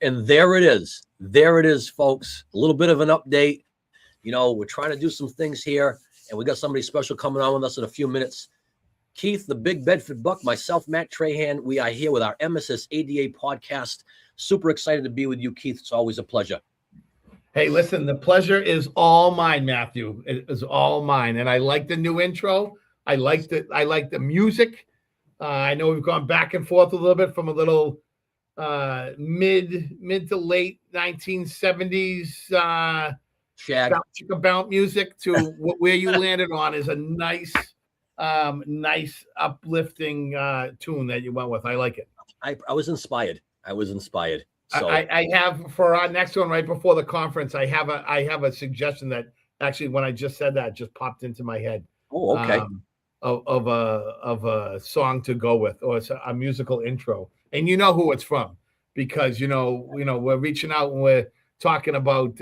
And there it is. There it is, folks. A little bit of an update. You know, we're trying to do some things here, and we got somebody special coming on with us in a few minutes. Keith, the Big Bedford Buck, myself, Matt Trahan. We are here with our MSSADA podcast. Super excited to be with you, Keith. It's always a pleasure. Hey, listen, the pleasure is all mine, Matthew. It is all mine. And I like the new intro. I like the music. I know we've gone back and forth a little bit from a little mid to late 1970s Shag about music to where you landed on is a nice uplifting tune that you went with. I like it. I was inspired. So I have for our next one right before the conference. I have a suggestion that actually when I just said that just popped into my head. Oh, okay. Of a song to go with, or it's a musical intro, and you know who it's from because you know we're reaching out and we're talking about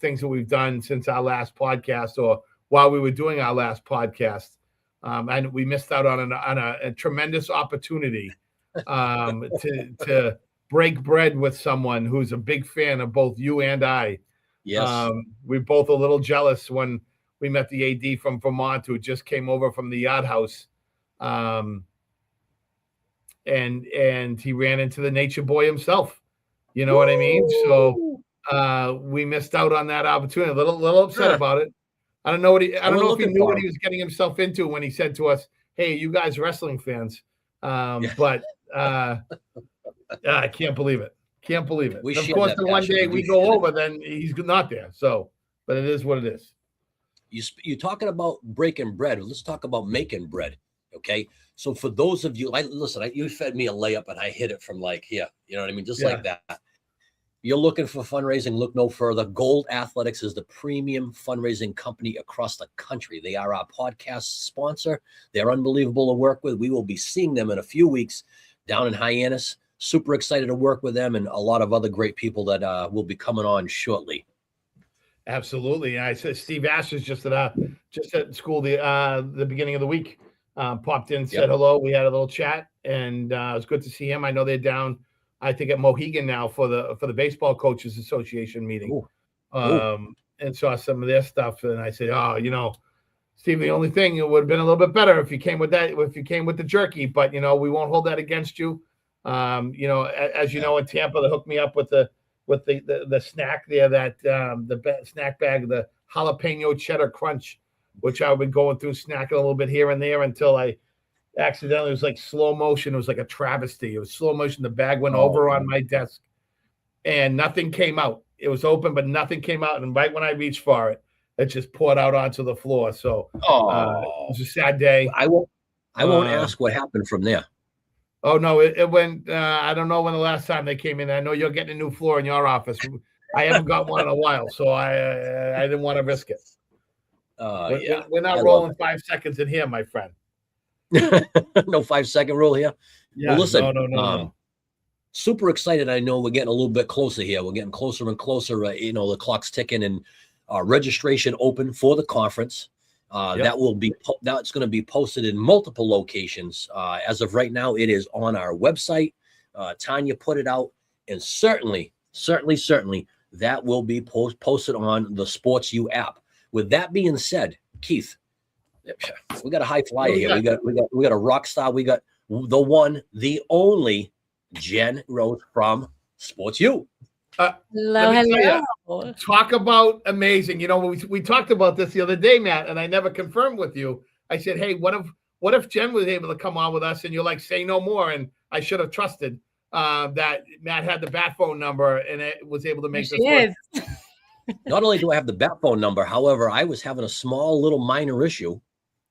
things that we've done since our last podcast or while we were doing our last podcast, and we missed out on a tremendous opportunity to break bread with someone who's a big fan of both you and I. Yes, we're both a little jealous when we met the AD from Vermont who just came over from the Yard House. And he ran into the nature boy himself. You know what I mean? So we missed out on that opportunity. A little upset about it. I don't know if he knew what he was getting himself into when he said to us, "Hey, you guys wrestling fans." But I can't believe it. Can't believe it. Of course, the one day we go over, then he's not there. So, but it is what it is. You're talking about breaking bread. Let's talk about making bread. Okay. So for those of you, you fed me a layup and I hit it from like here. You know what I mean? Just like that. You're looking for fundraising, look no further. Gold Athletics is the premium fundraising company across the country. They are our podcast sponsor. They're unbelievable to work with. We will be seeing them in a few weeks down in Hyannis. Super excited to work with them and a lot of other great people that will be coming on shortly. Absolutely. And I said Steve Asher's just at school the beginning of the week. Popped in, said hello. We had a little chat, and it was good to see him. I know they're down, I think, at Mohegan now for the Baseball Coaches Association meeting. And saw some of their stuff. And I said, Steve, the only thing, it would have been a little bit better if you came with the jerky, but we won't hold that against you. As you know, in Tampa, they hooked me up with the snack there, that the snack bag, the jalapeno cheddar crunch, which I've been going through, snacking a little bit here and there until I accidentally, it was like slow motion. It was like a travesty. It was slow motion. The bag went over on my desk and nothing came out. It was open, but nothing came out. And right when I reached for it, it just poured out onto the floor. So it was a sad day. I won't ask what happened from there. Oh, no, it went, I don't know when the last time they came in. I know you're getting a new floor in your office. I haven't got one in a while, so I didn't want to risk it. We're not rolling 5 seconds in here, my friend. No 5-second rule here. Yeah, well, listen, no. Super excited. I know we're getting a little bit closer here. We're getting closer and closer. The clock's ticking, and registration open for the conference. That's going to be posted in multiple locations. As of right now, it is on our website. Tanya put it out, and certainly that will be posted on the Sports U app. With that being said, Keith, we got a high flyer here. We got a rock star. We got the one, the only Jen Rose from Sports U. Hello. Talk about amazing. We talked about this the other day, Matt, and I never confirmed with you. I said, hey, what if Jen was able to come on with us? And you're like, say no more. And I should have trusted that Matt had the bat phone number and it was able to make this work. Not only do I have the bat phone number, however, I was having a small little minor issue.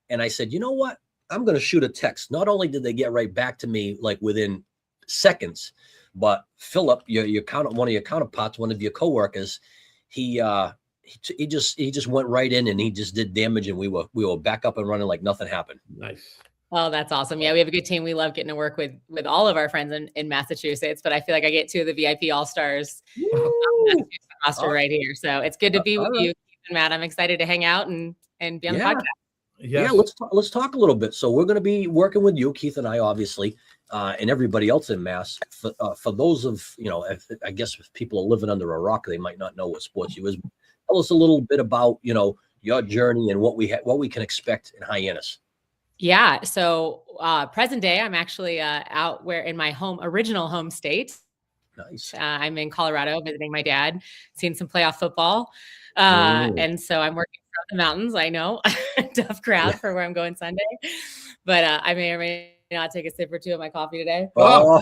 And I said, you know what? I'm going to shoot a text. Not only did they get right back to me like within seconds, but Philip, one of your counterparts, one of your coworkers, he just went right in and he just did damage, and we were back up and running like nothing happened. Nice. Oh, that's awesome. Yeah, we have a good team. We love getting to work with all of our friends in Massachusetts, but I feel like I get two of the VIP All-Stars Massachusetts roster right here. So it's good to be with you, Keith and Matt. I'm excited to hang out and be on the podcast. Yes. Yeah, let's talk a little bit. So we're going to be working with you, Keith and I, obviously, and everybody else in Mass. For those of, I guess if people are living under a rock, they might not know what Sports U is. Tell us a little bit about, your journey and what we can expect in Hyannis. Yeah. So present day, I'm actually out in my original home state. Nice. I'm in Colorado visiting my dad, seeing some playoff football. And so I'm working from the mountains. I know, tough crowd for where I'm going Sunday, but I may or may not take a sip or two of my coffee today. Oh,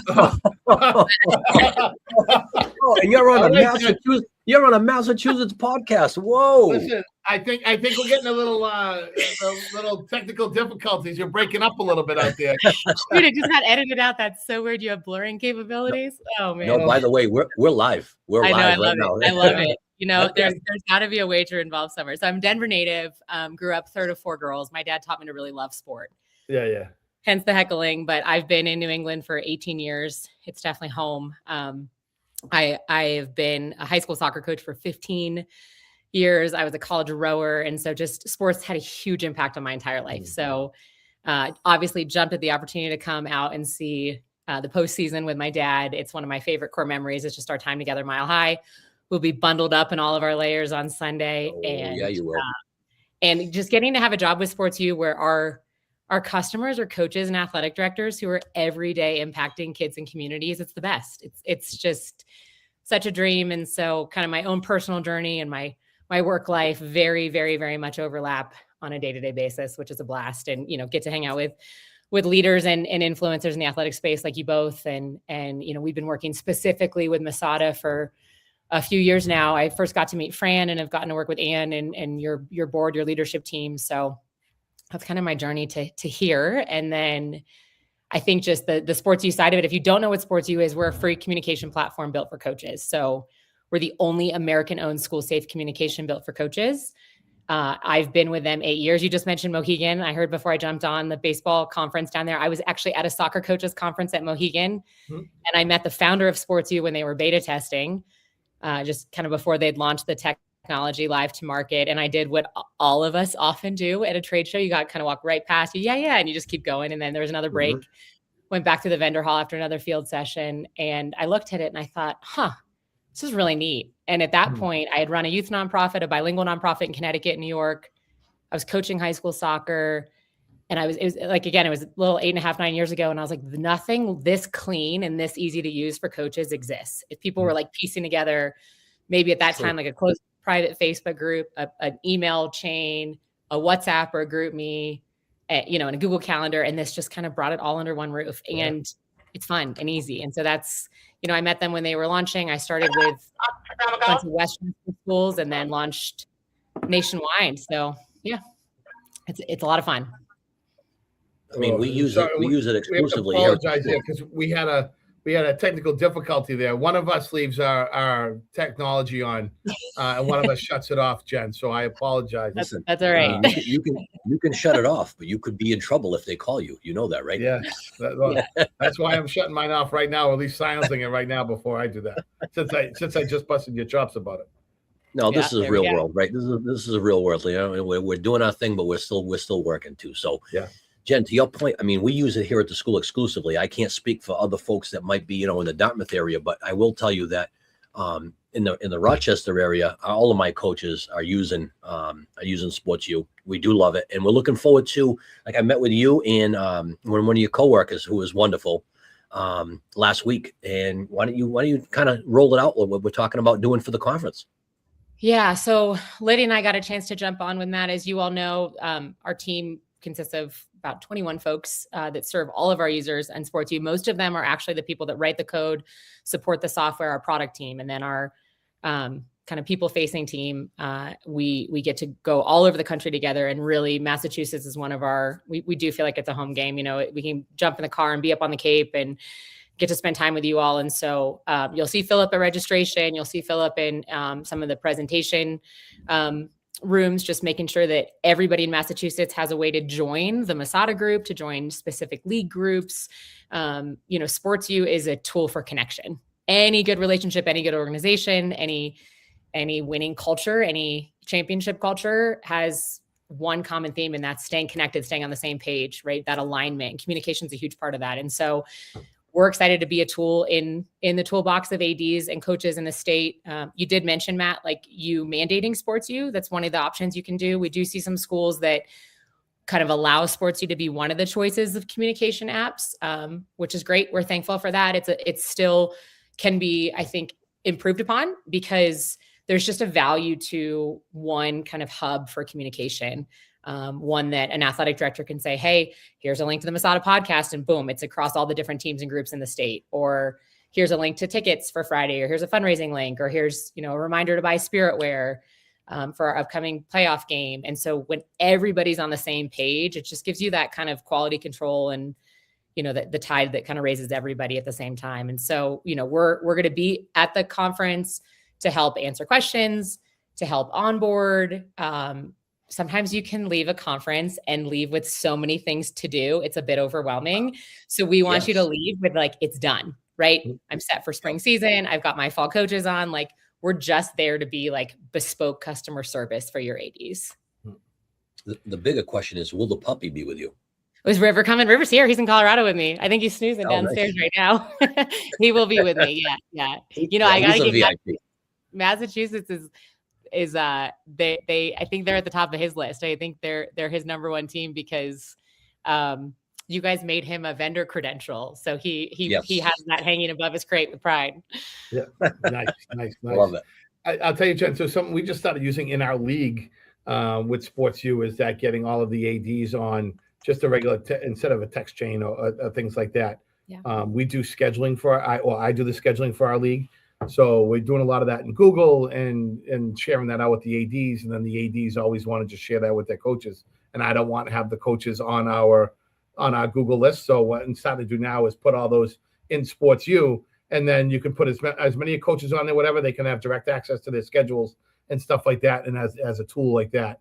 and you're on a Massachusetts podcast. Whoa! Listen, I think we're getting a little technical difficulties. You're breaking up a little bit out there. Dude, it just got edited out. That's so weird. You have blurring capabilities. Oh man! No, by the way, we're live. We're live right now. I love it. There's got to be a wager involved somewhere. So I'm Denver native. Grew up third of four girls. My dad taught me to really love sport. Yeah. Hence the heckling. But I've been in New England for 18 years. It's definitely home. I've been a high school soccer coach for 15 years. I was a college rower. And so just sports had a huge impact on my entire life. So obviously jumped at the opportunity to come out and see the postseason with my dad. It's one of my favorite core memories. It's just our time together, Mile High. We'll be bundled up in all of our layers on Sunday. Yeah, you will. And just getting to have a job with Sports U where our customers are coaches and athletic directors who are every day impacting kids and communities. It's the best. It's just such a dream. And so kind of my own personal journey and my work life very, very, very much overlap on a day-to-day basis, which is a blast. And, get to hang out with leaders and influencers in the athletic space like you both. And we've been working specifically with MSSADA for a few years now. I first got to meet Fran and have gotten to work with Ann and your board, your leadership team. So that's kind of my journey to here. And then I think just the Sports U side of it, if you don't know what Sports U is, we're a free communication platform built for coaches. So we're the only American-owned school-safe communication built for coaches. I've been with them 8 years. You just mentioned Mohegan. I heard before I jumped on the baseball conference down there. I was actually at a soccer coaches conference at Mohegan, and I met the founder of Sports U when they were beta testing, just kind of before they'd launched the technology live to market. And I did what all of us often do at a trade show. You got kind of walk right past you. Yeah. And you just keep going. And then there was another break, went back to the vendor hall after another field session. And I looked at it and I thought, this is really neat. And at that point, I had run a youth nonprofit, a bilingual nonprofit in Connecticut, New York. I was coaching high school soccer. And it was a little 8.5, 9 years ago. And I was like, nothing this clean and this easy to use for coaches exists. If people were like piecing together, maybe at that time, like a closed private Facebook group, an email chain, a WhatsApp or a GroupMe, and a Google Calendar. And this just kind of brought it all under one roof. And it's fun and easy. And so that's, I met them when they were launching. I started with a bunch of Western schools and then launched nationwide. So yeah, it's a lot of fun. I mean, we use it exclusively. We have to apologize here because we had a technical difficulty there. One of us leaves our technology on, and one of us shuts it off, Jen. So I apologize. That's all right. You can shut it off, but you could be in trouble if they call you. You know that, right? Yeah. That's why I'm shutting mine off right now, or at least silencing it right now before I do that. Since I just busted your chops about it. No, this is real world, right? This is a real world. We're doing our thing, but we're still working too. So yeah. Jen, to your point, I mean, we use it here at the school exclusively. I can't speak for other folks that might be, in the Dartmouth area, but I will tell you that in the Rochester area, all of my coaches are using Sports U. We do love it, and we're looking forward to. Like I met with you and one of your coworkers who was wonderful last week. And why don't you kind of roll it out what we're talking about doing for the conference? Yeah, so Lydia and I got a chance to jump on with that. As you all know, our team consists of about 21 folks that serve all of our users and Sports U. Most of them are actually the people that write the code, support the software, our product team, and then our kind of people-facing team. We get to go all over the country together, and really Massachusetts is one of our. We do feel like it's a home game. We can jump in the car and be up on the Cape and get to spend time with you all. And so you'll see Philip at registration. You'll see Philip in some of the presentation rooms, just making sure that everybody in Massachusetts has a way to join the MSSADA group, to join specific league groups. Sports U is a tool for connection. Any good relationship, any good organization, any winning culture, any championship culture has one common theme, and that's staying connected, staying on the same page, right? That alignment, communication is a huge part of that. And so we're excited to be a tool in the toolbox of ADs and coaches in the state. You did mention, Matt, like you mandating Sports U. That's one of the options you can do. We do see some schools that kind of allow Sports U to be one of the choices of communication apps, which is great. We're thankful for that. It's still can be, I think, improved upon, because there's just a value to one kind of hub for communication. One that an athletic director can say, hey, here's a link to the MSSADA podcast, and boom, it's across all the different teams and groups in the state. Or here's a link to tickets for Friday, or here's a fundraising link, or here's, a reminder to buy spirit wear for our upcoming playoff game. And so when everybody's on the same page, it just gives you that kind of quality control and, the tide that kind of raises everybody at the same time. And so, we're going to be at the conference to help answer questions, to help onboard. Sometimes you can leave a conference and leave with so many things to do. It's a bit overwhelming. So we want you to leave with it's done, right? I'm set for spring season. I've got my fall coaches on. We're just there to be bespoke customer service for your ADs. The bigger question is, will the puppy be with you? Was River coming? River's here. He's in Colorado with me. I think he's snoozing downstairs right now. He will be with me. Yeah. I got to give Massachusetts is they I think they're at the top of his list. I think they're his number one team because you guys made him a vendor credential. So he has that hanging above his crate with pride. Yeah. Nice. Love it. I'll tell you, Jen, so something we just started using in our league with Sports U is that getting all of the ADs on just a regular instead of a text chain or things like that. Yeah. We do scheduling I do the scheduling for our league. So we're doing a lot of that in Google and sharing that out with the ADs. And then the ADs always want to just share that with their coaches. And I don't want to have the coaches on our Google list. So what I'm starting to do now is put all those in Sports U. And then you can put as many coaches on there, whatever, they can have direct access to their schedules and stuff like that. And as a tool like that,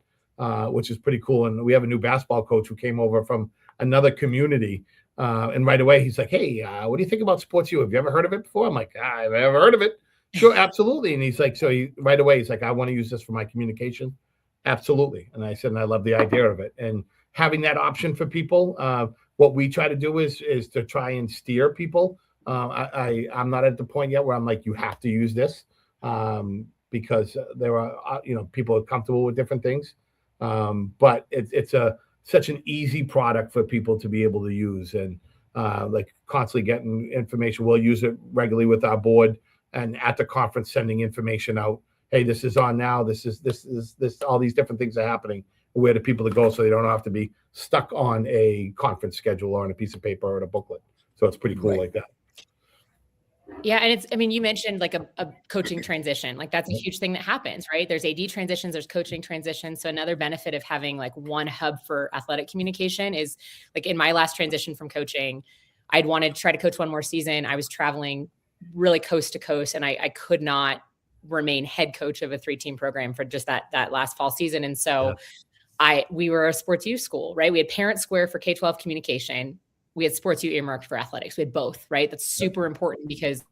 which is pretty cool. And we have a new basketball coach who came over from another community. And right away, he's like, hey, what do you think about Sports U? Have you ever heard of it before? I'm like, I've never heard of it. Sure, absolutely. And he's like, right away, he's like, I want to use this for my communication. Absolutely. And I said, and I love the idea of it. And having that option for people, what we try to do is to try and steer people. I'm not at the point yet where I'm like, you have to use this because there are, people are comfortable with different things. But it's such an easy product for people to be able to use and constantly getting information. We'll use it regularly with our board and at the conference, sending information out. Hey, this is on now. This is all these different things are happening. Where do people to go so they don't have to be stuck on a conference schedule or on a piece of paper or in a booklet. So it's pretty cool like that. Yeah. And you mentioned a coaching transition. That's a huge thing that happens, right? There's AD transitions, there's coaching transitions. So another benefit of having one hub for athletic communication is in my last transition from coaching, I'd wanted to try to coach one more season. I was traveling really coast to coast and I could not remain head coach of a 3-team program for just that last fall season. And so we were a Sports U school, right? We had Parent Square for K-12 communication. We had Sports U earmarked for athletics. We had both, right? That's super important because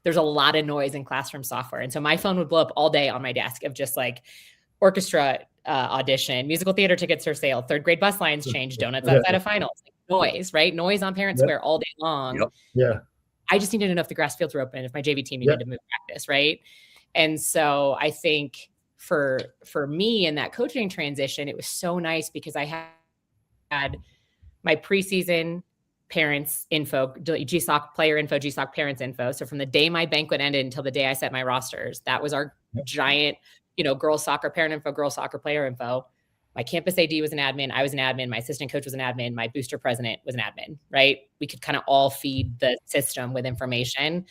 there's a lot of noise in classroom software. And so my phone would blow up all day on my desk of just orchestra audition, musical theater tickets for sale, 3rd grade bus lines change, donuts outside of finals, noise, right? Noise on Parent Square all day long. Yep. Yeah. I just needed to know if the grass fields were open, if my JV team needed to move practice, right? And so I think for me in that coaching transition, it was so nice because I had my preseason parents info, GSOC player info, GSOC parents info. So from the day my banquet ended until the day I set my rosters, that was our giant, girls soccer parent info, girls soccer player info. My campus AD was an admin. I was an admin. My assistant coach was an admin. My booster president was an admin, right? We could kind of all feed the system with information.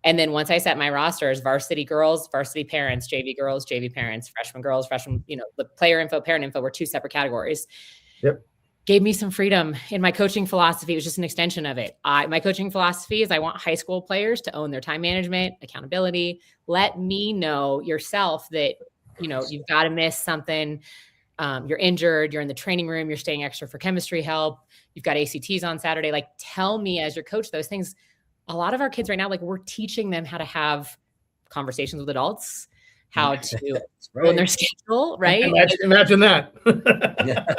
And then once I set my rosters, varsity girls, varsity parents, JV girls, JV parents, freshman girls, freshman, the player info, parent info were 2 separate categories. Yep. Gave me some freedom in my coaching philosophy. It was just an extension of it. My coaching philosophy is I want high school players to own their time management, accountability. Let me know yourself that you've got to miss something. You're injured, you're in the training room, you're staying extra for chemistry help. You've got ACTs on Saturday. Like, tell me as your coach, those things. A lot of our kids right now, like, we're teaching them how to have conversations with adults, how to own their schedule, right? Imagine that.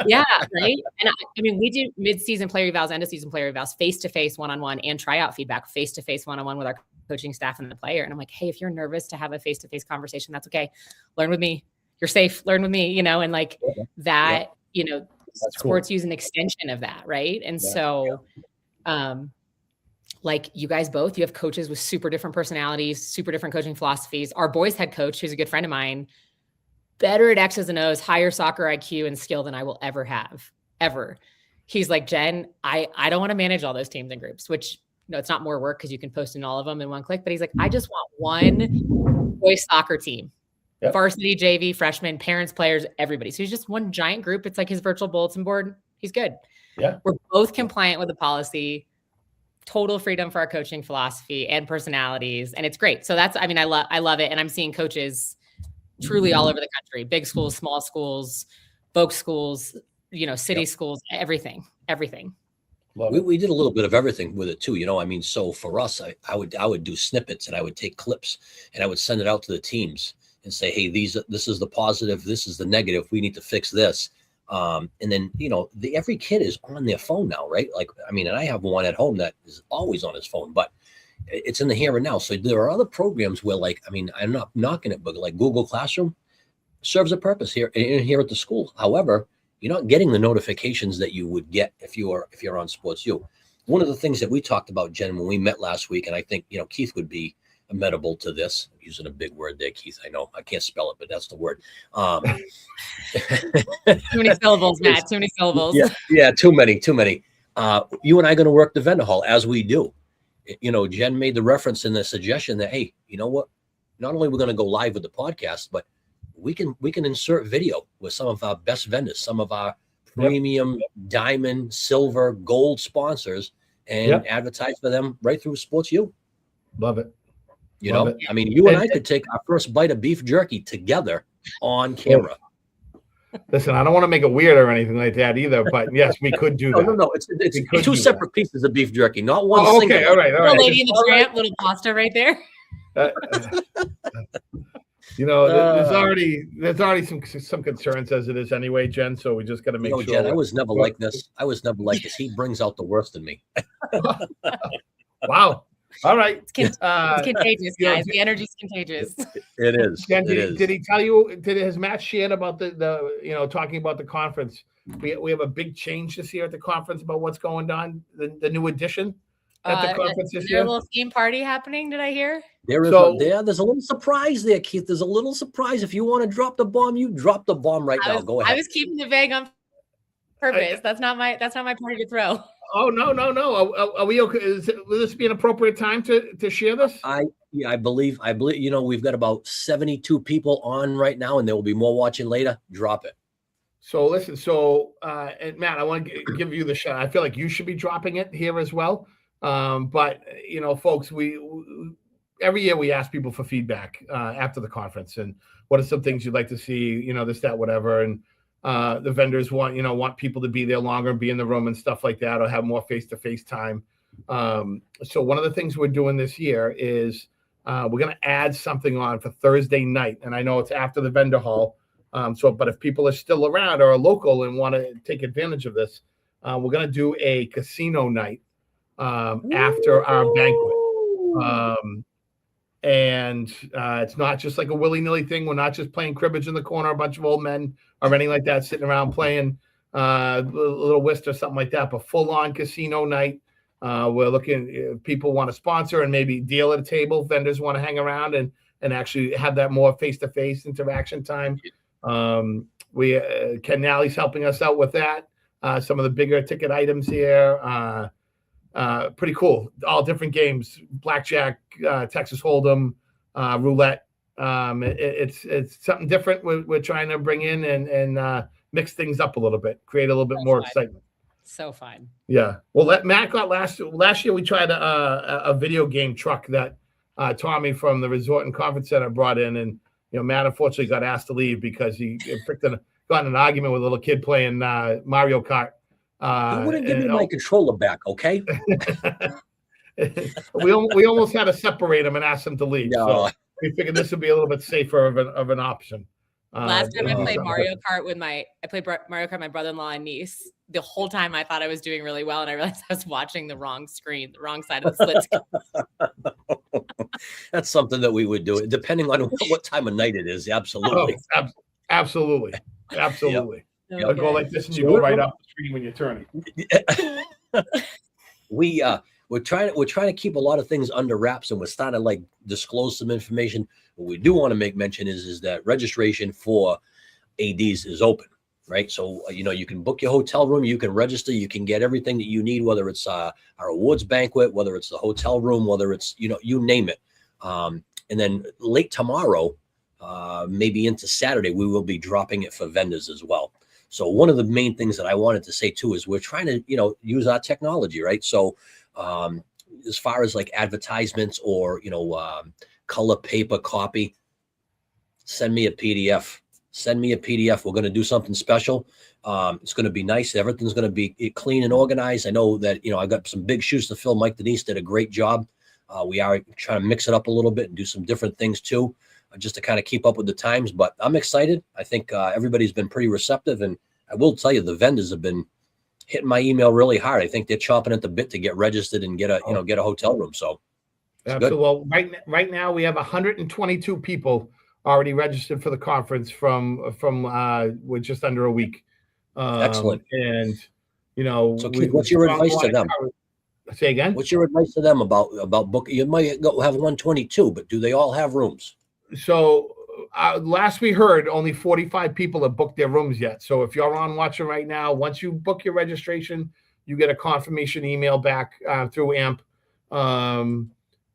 Yeah, right. And I mean, we do mid-season player evals, end of season player evals, face-to-face, one-on-one, and tryout feedback, face-to-face, one-on-one with our coaching staff and the player. And I'm like, hey, if you're nervous to have a face-to-face conversation, that's okay. Learn with me. You're safe. Learn with me, and like that, sports use an extension of that, right? And so, like, you guys both, you have coaches with super different personalities, super different coaching philosophies. Our boys head coach, who's a good friend of mine, better at X's and O's, higher soccer IQ and skill than I will ever have, ever. He's like, Jen, I don't want to manage all those teams and groups, which, it's not more work because you can post in all of them in one click. But he's like, I just want one boys soccer team, varsity, JV, freshmen, parents, players, everybody. So he's just one giant group. It's like his virtual bulletin board. He's good. Yeah. We're both compliant with the policy. Total freedom for our coaching philosophy and personalities. And it's great. So I love it. And I'm seeing coaches truly all over the country, big schools, small schools, folk schools, city schools, everything. We did a little bit of everything with it too. So for us, I would do snippets, and I would take clips and I would send it out to the teams and say, hey, this is the positive. This is the negative. We need to fix this. And then, every kid is on their phone now, right? Like, and I have one at home that is always on his phone, but it's in the here and now. So there are other programs where, like, I'm not knocking it, but like Google Classroom serves a purpose here at the school. However, you're not getting the notifications that you would get if you're on Sports U. One of the things that we talked about, Jen, when we met last week, and I think, Keith would be amenable to this. I'm using a big word there, Keith. I know I can't spell it, but that's the word. Too many syllables, Matt. Too many syllables. Yeah, too many. You and I are going to work the vendor hall as we do. Jen made the reference in the suggestion that, hey, you know what? Not only we're going to go live with the podcast, but we can insert video with some of our best vendors, some of our premium, diamond, silver, gold sponsors, and advertise for them right through Sports U. Love it. You and I could take our first bite of beef jerky together on camera. Listen, I don't want to make it weird or anything like that either, but yes, we could do that. No. It's two separate pieces of beef jerky, not one single. Okay, all right. Little Lady in the Tramp, little pasta right there. There's already some concerns as it is anyway, Jen. So we just got to make sure. Jen, I was never like this. He brings out the worst in me. Wow. All right. It's contagious, guys. The energy's contagious. It is. Jen, did he tell you? Has Matt shared about the talking about the conference? We have a big change this year at the conference about what's going on. The new addition at the conference this year. A little theme party happening. Did I hear? There's a little surprise there, Keith. There's a little surprise. If you want to drop the bomb, you drop the bomb right now. Go ahead. I was keeping it vague on purpose. That's not my party to throw. Oh, no. Are we okay? Will this be an appropriate time to share this? I believe, we've got about 72 people on right now, and there will be more watching later. Drop it. So listen, and Matt, I want to give you the shot. I feel like you should be dropping it here as well. But folks, we every year we ask people for feedback after the conference, and what are some things you'd like to see, this, that, whatever. And the vendors want people to be there longer and be in the room and stuff like that, or have more face-to-face time. So one of the things we're doing this year is we're going to add something on for Thursday night. And I know it's after the vendor hall. But if people are still around or are local and want to take advantage of this, we're going to do a casino night after our banquet. And it's not just like a willy-nilly thing. We're not just playing cribbage in the corner, a bunch of old men or anything like that, sitting around playing a little whist or something like that, but full-on casino night. We're looking, if people want to sponsor and maybe deal at a table, vendors want to hang around and actually have that more face-to-face interaction time. Ken Nally's helping us out with that. Some of the bigger ticket items here. Pretty cool. All different games: blackjack, Texas Hold'em, roulette. It's something different. We're trying to bring in and mix things up a little bit, create a little bit more excitement. So fun. Yeah. Well, Matt got last year. We tried a video game truck that Tommy from the Resort and Conference Center brought in, and Matt unfortunately got asked to leave because he got in an argument with a little kid playing Mario Kart. He wouldn't give me my controller back, okay? we almost had to separate him and ask him to leave. No. So we figured this would be a little bit safer of an option. Last time I played Mario Kart with my brother-in-law and niece. The whole time I thought I was doing really well, and I realized I was watching the wrong screen, the wrong side of the split screen. That's something that we would do, depending on what time of night it is. Absolutely. Oh, absolutely. Yep. I'll go like this, and you go right up the screen when you're turning. We're trying to keep a lot of things under wraps, and we're starting to like disclose some information. What we do want to make mention is that registration for ADs is open, right? So you can book your hotel room, you can register, you can get everything that you need, whether it's our awards banquet, whether it's the hotel room, whether it's you name it. And then late tomorrow, maybe into Saturday, we will be dropping it for vendors as well. So one of the main things that I wanted to say too is we're trying to use our technology, right? So as far as like advertisements or color paper copy, send me a PDF. We're going to do something special. It's going to be nice. Everything's going to be clean and organized. I know that I got some big shoes to fill. Mike Denise did a great job. We are trying to mix it up a little bit and do some different things too, just to kind of keep up with the times. But I'm excited. I think everybody's been pretty receptive, and I will tell you the vendors have been hitting my email really hard. I think they're chomping at the bit to get registered and get a hotel room. So well, right now we have 122 people already registered for the conference from with just under a week. Excellent. And so Keith, what's your advice to them? Say again? What's your advice to them about booking? You might have 122, but do they all have rooms? So last we heard, only 45 people have booked their rooms yet. So if you're on watching right now, once you book your registration, you get a confirmation email back through AMP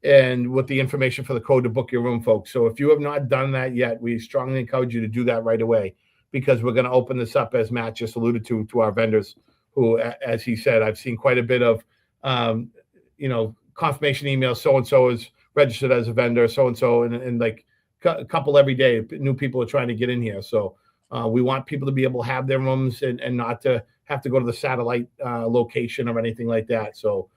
and with the information for the code to book your room, folks. So if you have not done that yet, we strongly encourage you to do that right away, because we're going to open this up, as Matt just alluded to our vendors who, as he said, I've seen quite a bit of, confirmation emails. So-and-so is registered as a vendor, so-and-so, and like a couple every day. New people are trying to get in here. So we want people to be able to have their rooms and not to have to go to the satellite location or anything like that. So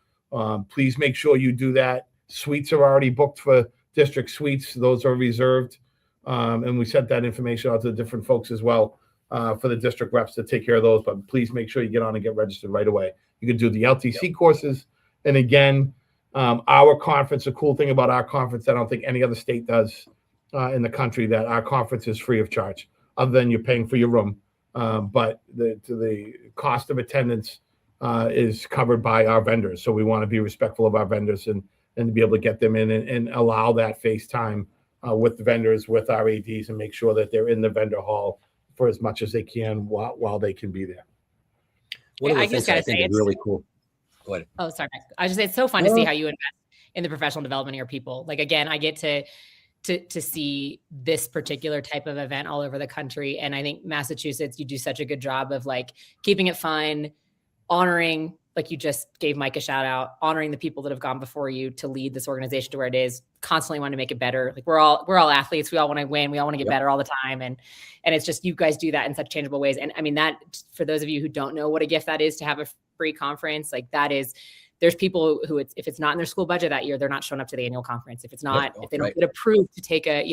please make sure you do that. Suites are already booked for district suites. Those are reserved. And we sent that information out to the different folks as well for the district reps to take care of those. But please make sure you get on and get registered right away. You can do the LTC courses. And again, our conference, the cool thing about our conference, I don't think any other state does in the country, that our conference is free of charge, other than you're paying for your room. But the cost of attendance is covered by our vendors. So we want to be respectful of our vendors and to be able to get them in and allow that face time with the vendors, with our ADs, and make sure that they're in the vendor hall for as much as they can while they can be there. One of the things I think is really cool. Go ahead. Oh, sorry. I just say it's so fun to see how you invest in the professional development of your people. Like, again, I get to see this particular type of event all over the country. And I think Massachusetts, you do such a good job of like keeping it fun, honoring, like you just gave Mike a shout out, honoring the people that have gone before you to lead this organization to where it is, constantly want to make it better. Like we're all athletes. We all want to win. We all want to get better all the time. And it's just, you guys do that in such tangible ways. And I mean, that, for those of you who don't know what a gift that is, to have a free conference, like that is, there's people who if it's not in their school budget that year, they're not showing up to the annual conference. If it's not, if they don't get approved to take a,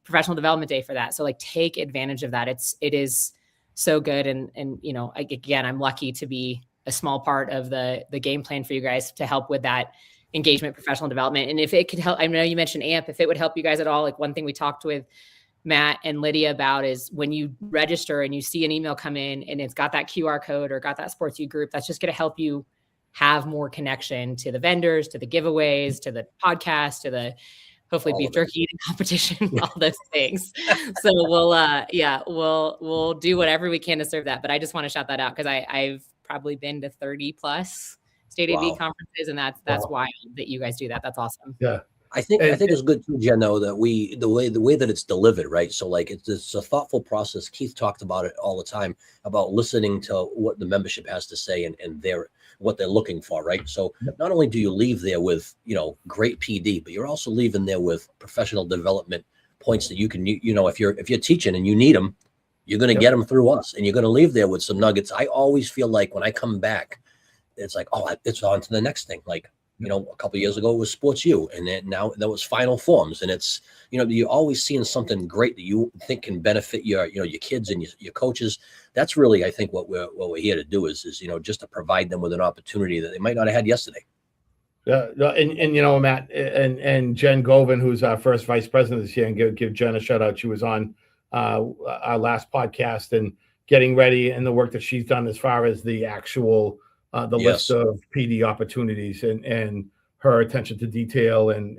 professional development day for that. So like take advantage of that. It is so good. And again, I'm lucky to be a small part of the game plan for you guys to help with that engagement, professional development. And if it could help, I know you mentioned AMP, if it would help you guys at all, like one thing we talked with Matt and Lydia about is when you register and you see an email come in and it's got that QR code or got that Sports U group, that's just going to help you have more connection to the vendors, to the giveaways, to the podcast, to the hopefully beef jerky eating competition, all those things. So we'll do whatever we can to serve that. But I just want to shout that out because I've probably been to 30 plus state AD conferences, and that's wild that you guys do that. That's awesome. Yeah. I think it's good too, Jen, though, that the way that it's delivered, right? So like it's a thoughtful process. Keith talked about it all the time about listening to what the membership has to say and what they're looking for, right? So not only do you leave there with, great PD, but you're also leaving there with professional development points that you can, if you're teaching and you need them, you're going to get them through us, and you're going to leave there with some nuggets. I always feel like when I come back, it's like, oh, it's on to the next thing. Like, a couple of years ago it was Sports U, and then now that was Final Forms, and it's, you're always seeing something great that you think can benefit your kids and your coaches. That's really, I think, what we're here to do is just to provide them with an opportunity that they might not have had yesterday. Yeah, and Matt and Jen Govan, who's our first vice president this year, and give Jen a shout out. She was on our last podcast and getting ready, and the work that she's done as far as the actual list of PD opportunities and her attention to detail. And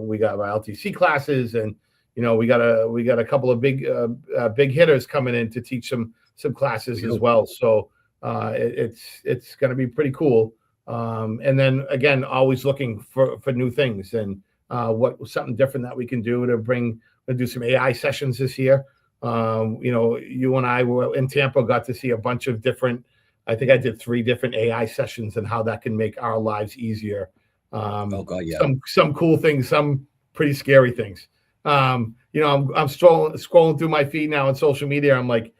we got our LTC classes, and we got a couple of big hitters coming in to teach some classes as well. So it's going to be pretty cool. And then again, always looking for new things and something different that we can do to do some AI sessions this year. You and I were in Tampa, got to see a bunch of different, I think I did 3 different AI sessions and how that can make our lives easier. Oh God, yeah. Some cool things, some pretty scary things. I'm scrolling through my feed now on social media. I'm like,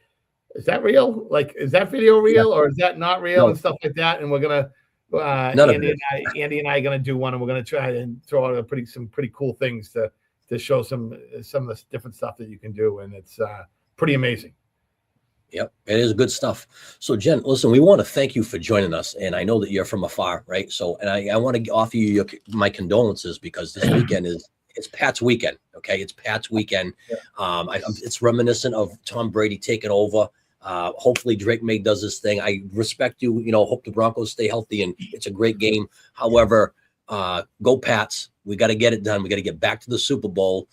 is that real? Like, is that video real or is that not real? And stuff like that. And we're gonna Andy and I are gonna do one, and we're gonna try and throw out some pretty cool things to show some of the different stuff that you can do, and it's pretty amazing. Yep, it is good stuff. So Jen, listen, we want to thank you for joining us, and I know that you're from afar, right? So, and I want to offer you my condolences, because this weekend it's Pat's weekend. Okay, it's Pat's weekend. Yeah. It's reminiscent of Tom Brady taking over. Hopefully Drake May does this thing. I respect you. Hope the Broncos stay healthy, and it's a great game. However, go Pats. We got to get it done. We got to get back to the Super Bowl.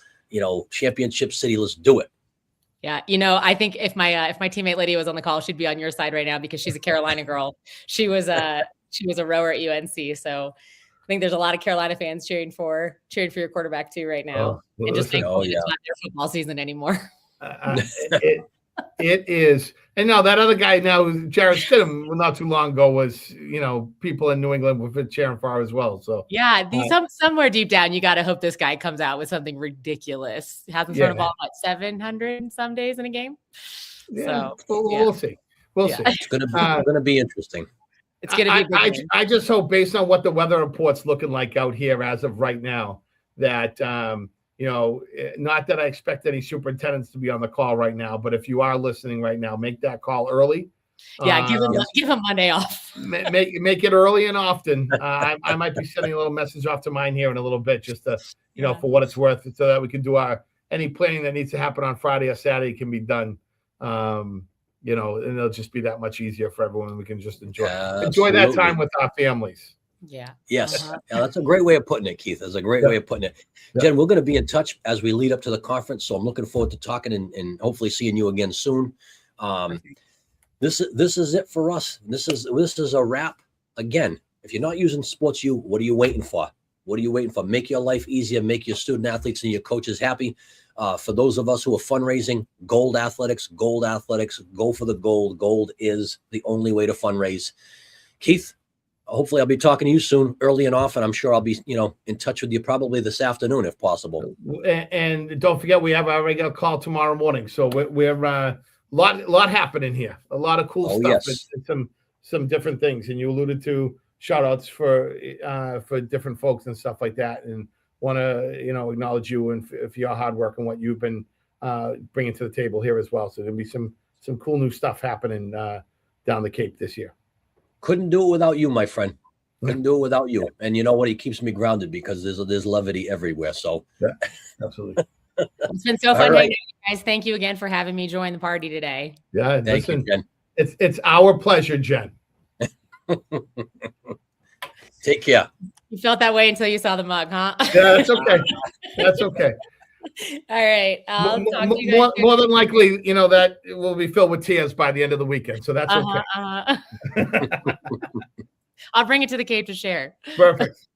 Championship City. Let's do it. Yeah, I think if my teammate Lydia was on the call, she'd be on your side right now, because she's a Carolina girl. She was a rower at UNC, so I think there's a lot of Carolina fans cheering for your quarterback too right now, and just thankful it's not their football season anymore. It is. And now that other guy now, Jarrett Stidham, not too long ago, was, people in New England were cheering for as well. So yeah, somewhere deep down, you got to hope this guy comes out with something ridiculous. Hasn't thrown a ball about 700 some days in a game. Yeah, so we'll see. We'll see. It's gonna be interesting. It's gonna be. I just hope, based on what the weather report's looking like out here as of right now, that not that I expect any superintendents to be on the call right now, but if you are listening right now, make that call early. Yeah, give them Monday off. make it early and often. I might be sending a little message off to mine here in a little bit, just to for what it's worth, so that we can do any planning that needs to happen on Friday or Saturday can be done. And it'll just be that much easier for everyone. We can just enjoy that time with our families. Yeah. Yes. Yeah, that's a great way of putting it, Keith. That's a great way of putting it. Jen, we're going to be in touch as we lead up to the conference. So I'm looking forward to talking and hopefully seeing you again soon. This is it for us. This is a wrap. Again, if you're not using Sports U, what are you waiting for? What are you waiting for? Make your life easier. Make your student athletes and your coaches happy. For those of us who are fundraising, Gold Athletics, go for the gold. Gold is the only way to fundraise. Keith, hopefully I'll be talking to you soon, early and often. I'm sure I'll be, in touch with you probably this afternoon if possible. And don't forget, we have our regular call tomorrow morning. So we're a lot happening here. A lot of cool stuff. Yes. And some different things. And you alluded to shout outs for different folks and stuff like that. And want to, acknowledge you and for your hard work and what you've been bringing to the table here as well. So there'll be some cool new stuff happening down the Cape this year. Couldn't do it without you, my friend. Couldn't do it without you. And you know what? He keeps me grounded, because there's levity everywhere. So yeah, absolutely. It's been so fun hanging out, guys. Thank you again for having me join the party today. Yeah, thank you, Jen. It's our pleasure, Jen. Take care. You felt that way until you saw the mug, huh? Yeah, that's okay. That's okay. All right. More than likely, that will be filled with tears by the end of the weekend. So that's okay. I'll bring it to the Cape to share. Perfect.